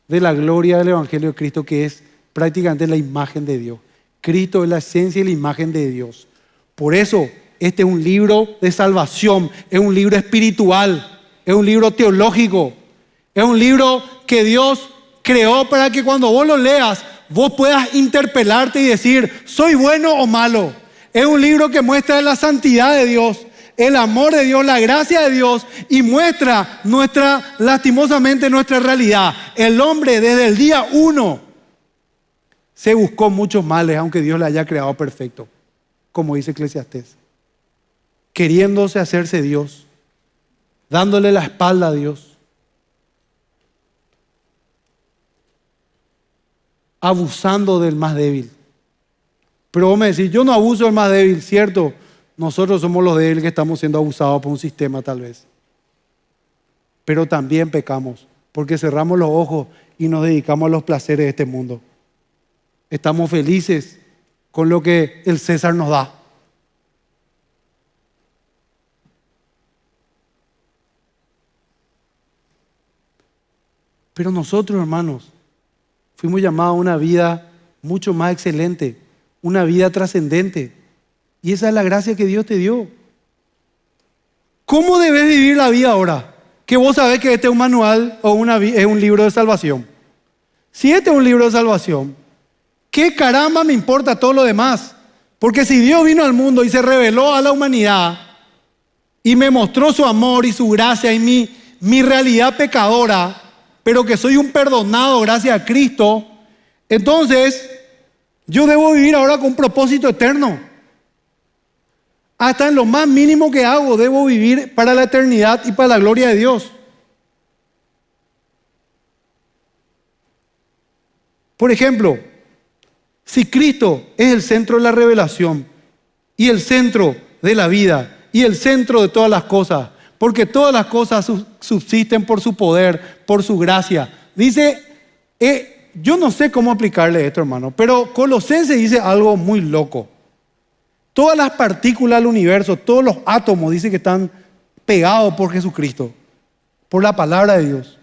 A: de la gloria del Evangelio de Cristo, que es prácticamente la imagen de Dios. Cristo es la esencia y la imagen de Dios. Por eso, este es un libro de salvación, es un libro espiritual, es un libro teológico, es un libro que Dios creó para que cuando vos lo leas, vos puedas interpelarte y decir, ¿soy bueno o malo? Es un libro que muestra la santidad de Dios, el amor de Dios, la gracia de Dios y muestra lastimosamente nuestra realidad. El hombre desde el día 1 se buscó muchos males, aunque Dios le haya creado perfecto, como dice Eclesiastés. Queriéndose hacerse Dios, dándole la espalda a Dios, abusando del más débil. Pero vos me decís, yo no abuso del más débil, ¿cierto? Nosotros somos los débiles que estamos siendo abusados por un sistema tal vez. Pero también pecamos, porque cerramos los ojos y nos dedicamos a los placeres de este mundo. Estamos felices con lo que el César nos da. Pero nosotros, hermanos, fuimos llamados a una vida mucho más excelente, una vida trascendente. Y esa es la gracia que Dios te dio. ¿Cómo debes vivir la vida ahora? Que vos sabés que este es un manual o es un libro de salvación. Si este es un libro de salvación, ¿qué caramba me importa todo lo demás? Porque si Dios vino al mundo y se reveló a la humanidad y me mostró su amor y su gracia y mi realidad pecadora, pero que soy un perdonado gracias a Cristo, entonces yo debo vivir ahora con un propósito eterno. Hasta en lo más mínimo que hago debo vivir para la eternidad y para la gloria de Dios. Por ejemplo, si Cristo es el centro de la revelación y el centro de la vida y el centro de todas las cosas, porque todas las cosas subsisten por su poder, por su gracia. Dice, yo no sé cómo aplicarle esto, hermano, pero Colosenses dice algo muy loco. Todas las partículas del universo, todos los átomos, dice que están pegados por Jesucristo, por la palabra de Dios.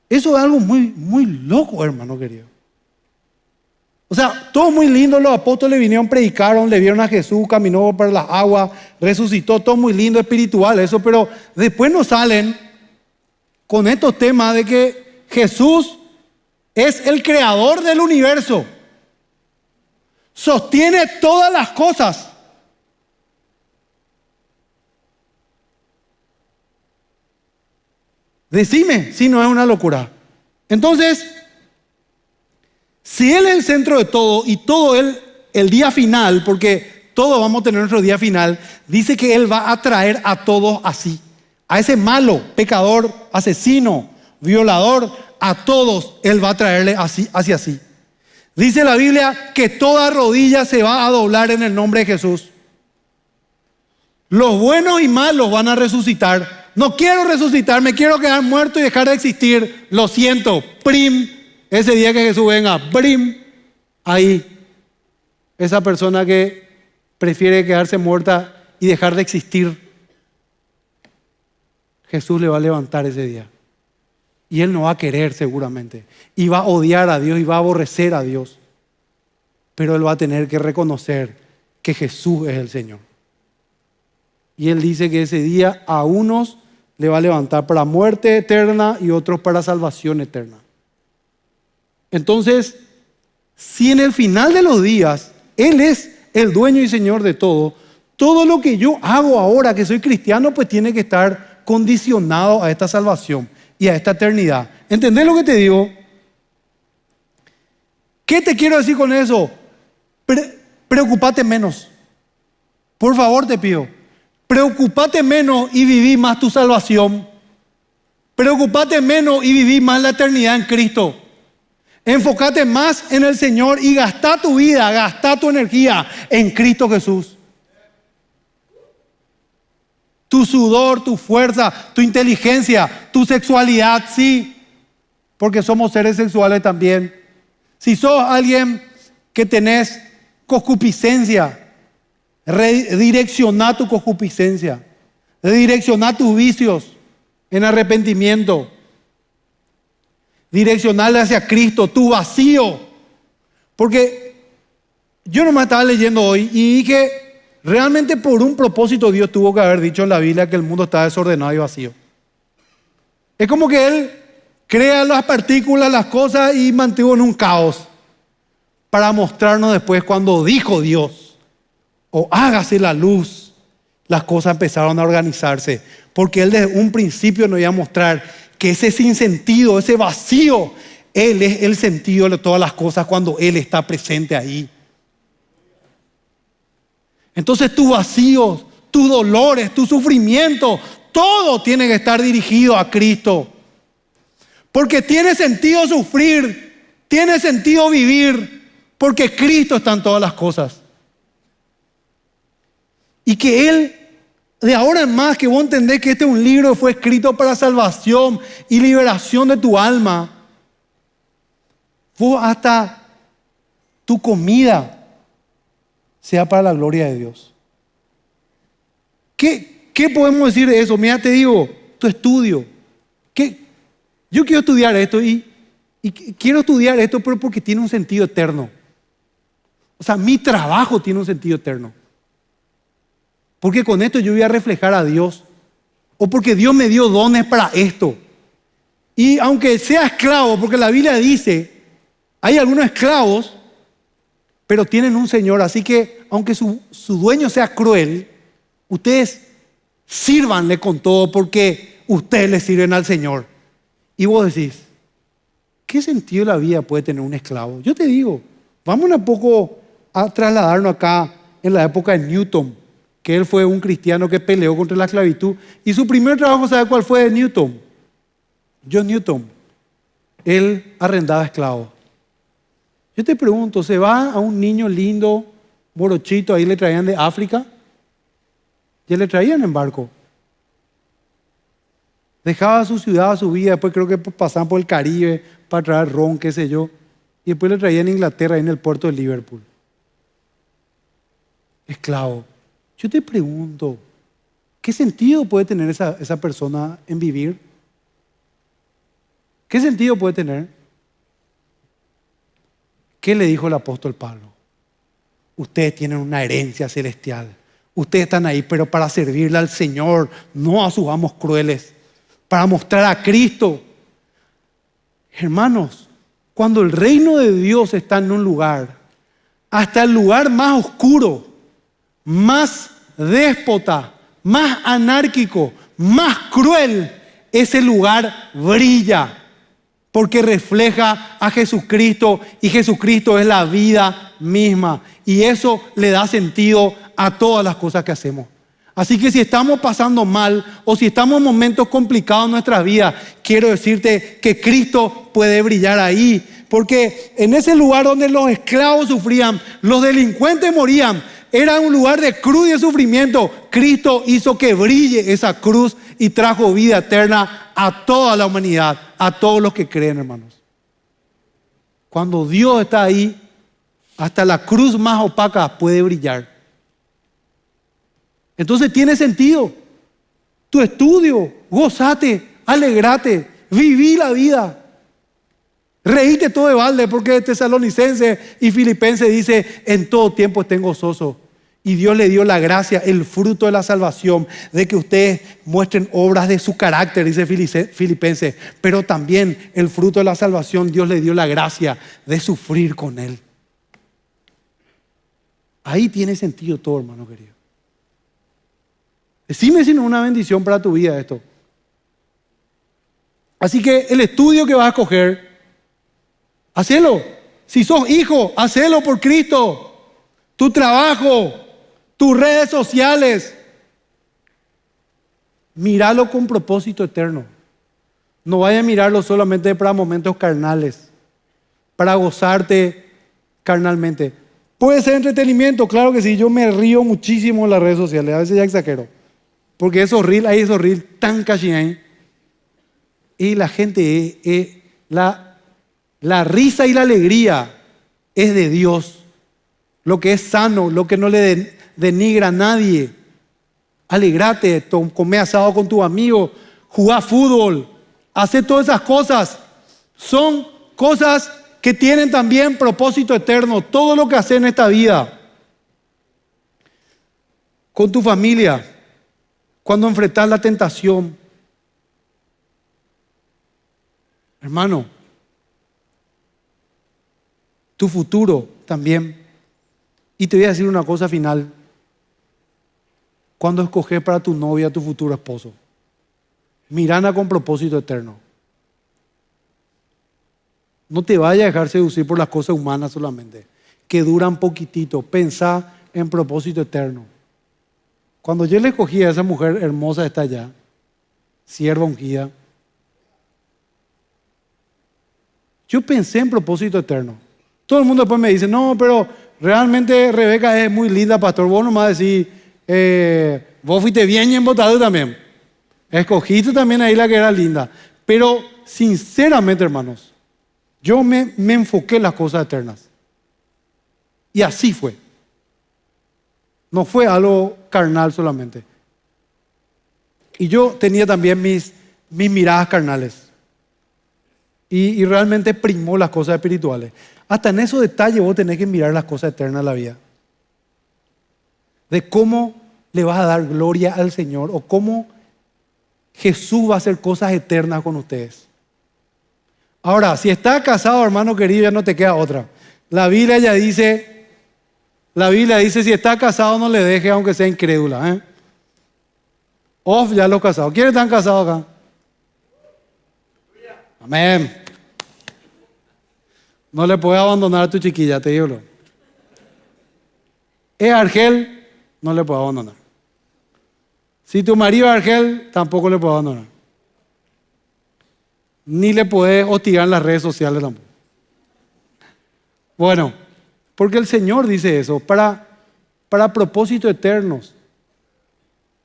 A: Eso es algo muy, muy loco, hermano querido. O sea, todo muy lindo, los apóstoles vinieron, predicaron, le vieron a Jesús, caminó por las aguas, resucitó, todo muy lindo, espiritual eso, pero después nos salen con estos temas de que Jesús es el creador del universo, sostiene todas las cosas. Decime si no es una locura. Entonces, si Él es el centro de todo y todo Él, el día final, porque todos vamos a tener nuestro día final, dice que Él va a traer a todos así. A ese malo, pecador, asesino, violador, a todos Él va a traerle así, así. Dice la Biblia que toda rodilla se va a doblar en el nombre de Jesús. Los buenos y malos van a resucitar. No quiero resucitar, me quiero quedar muerto y dejar de existir. Lo siento, prim. Ese día que Jesús venga, prim. Ahí, esa persona que prefiere quedarse muerta y dejar de existir, Jesús le va a levantar ese día. Y Él no va a querer seguramente. Y va a odiar a Dios y va a aborrecer a Dios. Pero Él va a tener que reconocer que Jesús es el Señor. Y Él dice que ese día a unos le va a levantar para muerte eterna y otros para salvación eterna. Entonces, si en el final de los días Él es el dueño y Señor de todo, todo lo que yo hago ahora que soy cristiano, pues tiene que estar condicionado a esta salvación y a esta eternidad. ¿Entendés lo que te digo? ¿Qué te quiero decir con eso? Preocúpate menos. Por favor te pido. Preocúpate menos y viví más tu salvación. Preocúpate menos y viví más la eternidad en Cristo. Enfócate más en el Señor y gasta tu vida, gasta tu energía en Cristo Jesús. Tu sudor, tu fuerza, tu inteligencia, tu sexualidad, sí, porque somos seres sexuales también. Si sos alguien que tenés concupiscencia, redirecciona tu concupiscencia, redirecciona tus vicios en arrepentimiento, direccionarle hacia Cristo, tu vacío. Porque yo nomás estaba leyendo hoy y dije, realmente por un propósito Dios tuvo que haber dicho en la Biblia que el mundo está desordenado y vacío. Es como que Él crea las partículas, las cosas y mantuvo en un caos para mostrarnos después cuando dijo Dios, o hágase la luz, las cosas empezaron a organizarse. Porque Él desde un principio nos iba a mostrar que ese sinsentido, ese vacío, Él es el sentido de todas las cosas cuando Él está presente ahí. Entonces tus vacíos, tus dolores, tu sufrimiento, todo tiene que estar dirigido a Cristo. Porque tiene sentido sufrir, tiene sentido vivir, porque Cristo está en todas las cosas. Y que Él, de ahora en más, que vos entendés que este es un libro que fue escrito para salvación y liberación de tu alma. Vos hasta tu comida sea para la gloria de Dios. ¿Qué podemos decir de eso? Mira, te digo, tu estudio. Yo quiero estudiar esto y quiero estudiar esto pero porque tiene un sentido eterno. O sea, mi trabajo tiene un sentido eterno. Porque con esto yo voy a reflejar a Dios. O porque Dios me dio dones para esto. Y aunque sea esclavo, porque la Biblia dice, hay algunos esclavos, pero tienen un Señor. Así que aunque su dueño sea cruel, ustedes sírvanle con todo porque ustedes le sirven al Señor. Y vos decís, ¿qué sentido la vida puede tener un esclavo? Yo te digo, vamos un poco a trasladarnos acá en la época de Newton, que él fue un cristiano que peleó contra la esclavitud. Y su primer trabajo, ¿sabe cuál fue? De Newton. John Newton. Él arrendaba esclavos. Yo te pregunto, ¿se va a un niño lindo, morochito, ahí le traían de África? Ya le traían en barco. Dejaba su ciudad, su vida, después creo que pasaban por el Caribe para traer ron, qué sé yo. Y después le traían a Inglaterra, ahí en el puerto de Liverpool. Esclavo. Yo te pregunto, ¿qué sentido puede tener esa persona en vivir? ¿Qué sentido puede tener? ¿Qué le dijo el apóstol Pablo? Ustedes tienen una herencia celestial. Ustedes están ahí, pero para servirle al Señor, no a sus amos crueles, para mostrar a Cristo. Hermanos, cuando el reino de Dios está en un lugar, hasta el lugar más oscuro, más déspota, más anárquico, más cruel, ese lugar brilla porque refleja a Jesucristo y Jesucristo es la vida misma y eso le da sentido a todas las cosas que hacemos. Así que si estamos pasando mal o si estamos en momentos complicados en nuestras vidas, quiero decirte que Cristo puede brillar ahí, porque en ese lugar donde los esclavos sufrían, los delincuentes morían, era un lugar de cruz y de sufrimiento. Cristo hizo que brille esa cruz y trajo vida eterna a toda la humanidad, a todos los que creen, hermanos. Cuando Dios está ahí, hasta la cruz más opaca puede brillar. Entonces tiene sentido. Tu estudio, gozate, alegrate, viví la vida. Reíte todo de balde porque Tesalonicenses y Filipenses dice, en todo tiempo estén gozosos. Y Dios le dio la gracia, el fruto de la salvación, de que ustedes muestren obras de su carácter, dice Filipenses. Pero también el fruto de la salvación, Dios le dio la gracia de sufrir con Él. Ahí tiene sentido todo, hermano querido. Decime si no es una bendición para tu vida esto. Así que el estudio que vas a escoger, hacelo. Si sos hijo, hacelo por Cristo. Tu trabajo, tus redes sociales, míralo con propósito eterno. No vayas a mirarlo solamente para momentos carnales, para gozarte carnalmente. Puede ser entretenimiento, claro que sí. Yo me río muchísimo en las redes sociales, a veces ya exagero. Porque esos reels, hay esos reels tan cachín. Y la gente, la risa y la alegría es de Dios. Lo que es sano, lo que no le denigra a nadie. Alegrate, come asado con tus amigos, jugá fútbol, hace todas esas cosas. Son cosas que tienen también propósito eterno. Todo lo que haces en esta vida. Con tu familia, cuando enfrentas la tentación. Hermano, tu futuro también. Y te voy a decir una cosa final. Cuando escoges para tu novia, tu futuro esposo, mirana con propósito eterno. No te vayas a dejar seducir por las cosas humanas solamente, que duran poquitito. Pensá en propósito eterno. Cuando yo le escogí a esa mujer hermosa, está allá, sierva ungida, yo pensé en propósito eterno. Todo el mundo después me dice, no, pero realmente Rebeca es muy linda, pastor. Vos nomás decís, vos fuiste bien embotado también. Escogiste también ahí la que era linda. Pero sinceramente, hermanos, yo me enfoqué en las cosas eternas. Y así fue. No fue algo carnal solamente. Y yo tenía también mis miradas carnales. Y realmente primó las cosas espirituales. Hasta en esos detalles vos tenés que mirar las cosas eternas de la vida. De cómo le vas a dar gloria al Señor o cómo Jesús va a hacer cosas eternas con ustedes. Ahora, si estás casado, hermano querido, ya no te queda otra. La Biblia dice, si estás casado no le dejes aunque sea incrédula. Off ya los casados. ¿Quiénes están casados acá? Amén. No le puedes abandonar a tu chiquilla, te digo. Es argel, no le puedes abandonar. Si tu marido es argel, tampoco le puedes abandonar. Ni le puedes hostigar en las redes sociales tampoco. Bueno, porque el Señor dice eso, para propósitos eternos.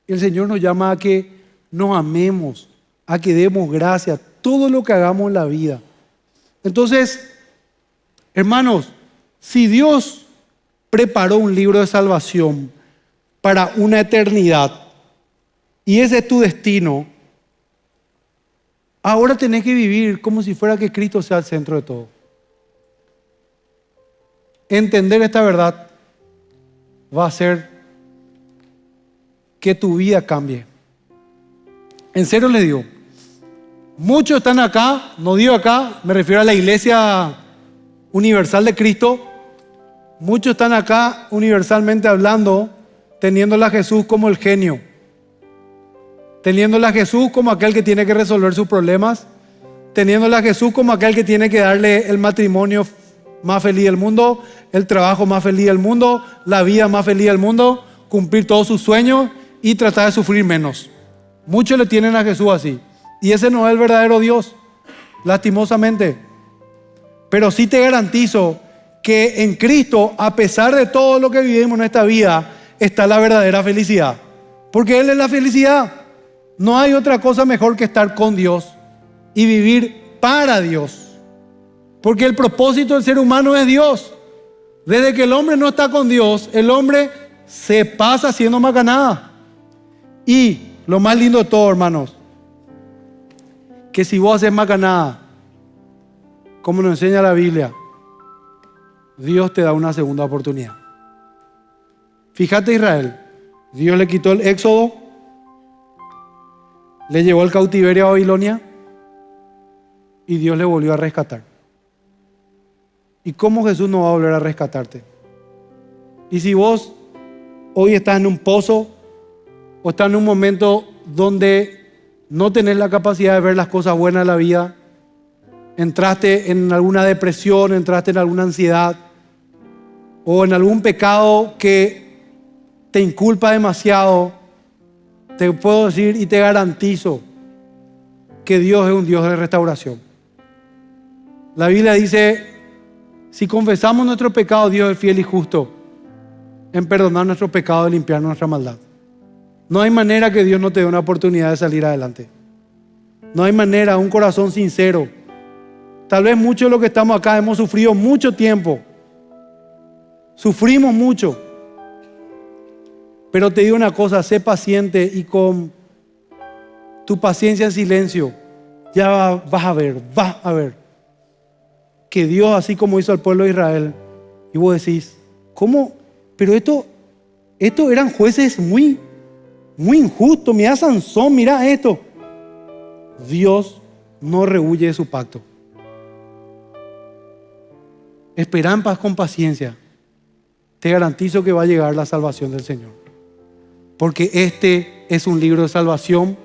A: El Señor nos llama a que nos amemos, a que demos gracias, todo lo que hagamos en la vida. Entonces, hermanos, si Dios preparó un libro de salvación para una eternidad y ese es tu destino, ahora tenés que vivir como si fuera que Cristo sea el centro de todo. entender esta verdad va a hacer que tu vida cambie. En serio les digo, muchos están acá, no digo acá, me refiero a la Iglesia Universal de Cristo. Muchos están acá universalmente hablando, teniéndole a Jesús como el genio, teniéndole a Jesús como aquel que tiene que resolver sus problemas, teniéndole a Jesús como aquel que tiene que darle el matrimonio más feliz del mundo, el trabajo más feliz del mundo, la vida más feliz del mundo, cumplir todos sus sueños y tratar de sufrir menos. Muchos le tienen a Jesús así. Y ese no es el verdadero Dios, lastimosamente. Pero sí te garantizo que en Cristo, a pesar de todo lo que vivimos en esta vida, está la verdadera felicidad. Porque Él es la felicidad. No hay otra cosa mejor que estar con Dios y vivir para Dios. Porque el propósito del ser humano es Dios. Desde que el hombre no está con Dios, el hombre se pasa haciendo macanada. Y lo más lindo de todo, hermanos, que si vos haces macanada, como nos enseña la Biblia, Dios te da una segunda oportunidad. Fíjate Israel, Dios le quitó el éxodo, le llevó al cautiverio a Babilonia y Dios le volvió a rescatar. ¿Y cómo Jesús no va a volver a rescatarte? Y si vos hoy estás en un pozo o estás en un momento donde no tenés la capacidad de ver las cosas buenas de la vida, entraste en alguna depresión, entraste en alguna ansiedad o en algún pecado que te inculpa demasiado, te puedo decir y te garantizo que Dios es un Dios de restauración. La Biblia dice, si confesamos nuestro pecado, Dios es fiel y justo en perdonar nuestro pecado y limpiar nuestra maldad. No hay manera que Dios no te dé una oportunidad de salir adelante. No hay manera, un corazón sincero. Tal vez muchos de los que estamos acá hemos sufrido mucho tiempo. Sufrimos mucho. Pero te digo una cosa, sé paciente y con tu paciencia en silencio, ya vas a ver que Dios, así como hizo al pueblo de Israel, y vos decís, ¿cómo? Pero estos eran jueces muy injustos. Mira a Sansón, mira esto. Dios no rehuye de su pacto. Espera en paz con paciencia. Te garantizo que va a llegar la salvación del Señor. Porque este es un libro de salvación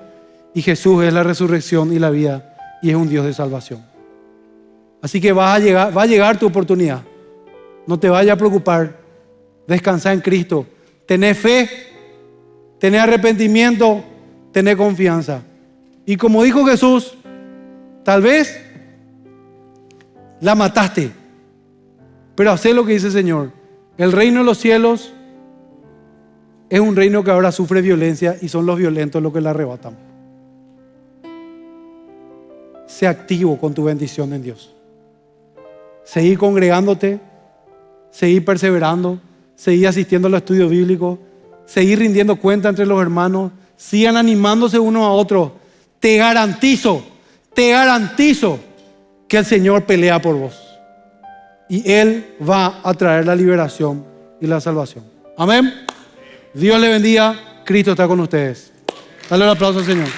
A: y Jesús es la resurrección y la vida y es un Dios de salvación. Así que va a llegar tu oportunidad. No te vayas a preocupar. Descansa en Cristo. Tené fe, tené arrepentimiento, tené confianza. Y como dijo Jesús, tal vez la mataste, pero hacé lo que dice el Señor. El reino de los cielos es un reino que ahora sufre violencia y son los violentos los que la arrebatan. Sé activo con tu bendición en Dios. Seguí congregándote, seguí perseverando, seguí asistiendo a los estudios bíblicos, seguí rindiendo cuenta entre los hermanos, sigan animándose unos a otros. Te garantizo que el Señor pelea por vos. Y Él va a traer la liberación y la salvación. Amén. Dios le bendiga. Cristo está con ustedes. Dale un aplauso al Señor.